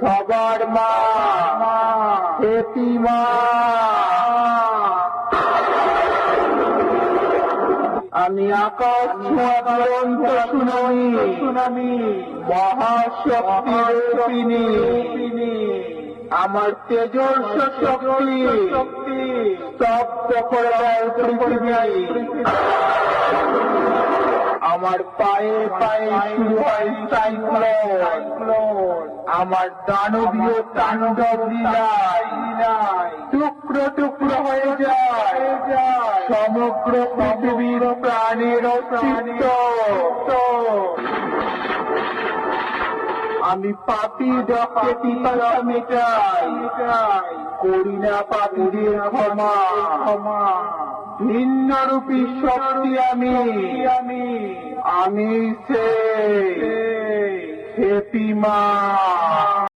সবার মা হেতিমা। আমি আকাশ ছোঁয়া দুরন্ত সুনামি মহাশক্তির রূপিণী। আমার তেজস্ব শক্তি স্তব্ধ করে দেয় পৃথিবী। আমার পায়ে পায়ে শুরু হয় সাইক্লোন। আমার দানবীয় তাণ্ডব লীলায় টুকরো টুকরো হয়ে যায় সমগ্র পৃথিবীর প্রাণের অস্তিত্ব। আমি পাপী ডকে পিপাসা মেটাই, করি না পাপীদের ক্ষমা। ভিন্নরূপী শক্তি আমি সেই হেতিমা।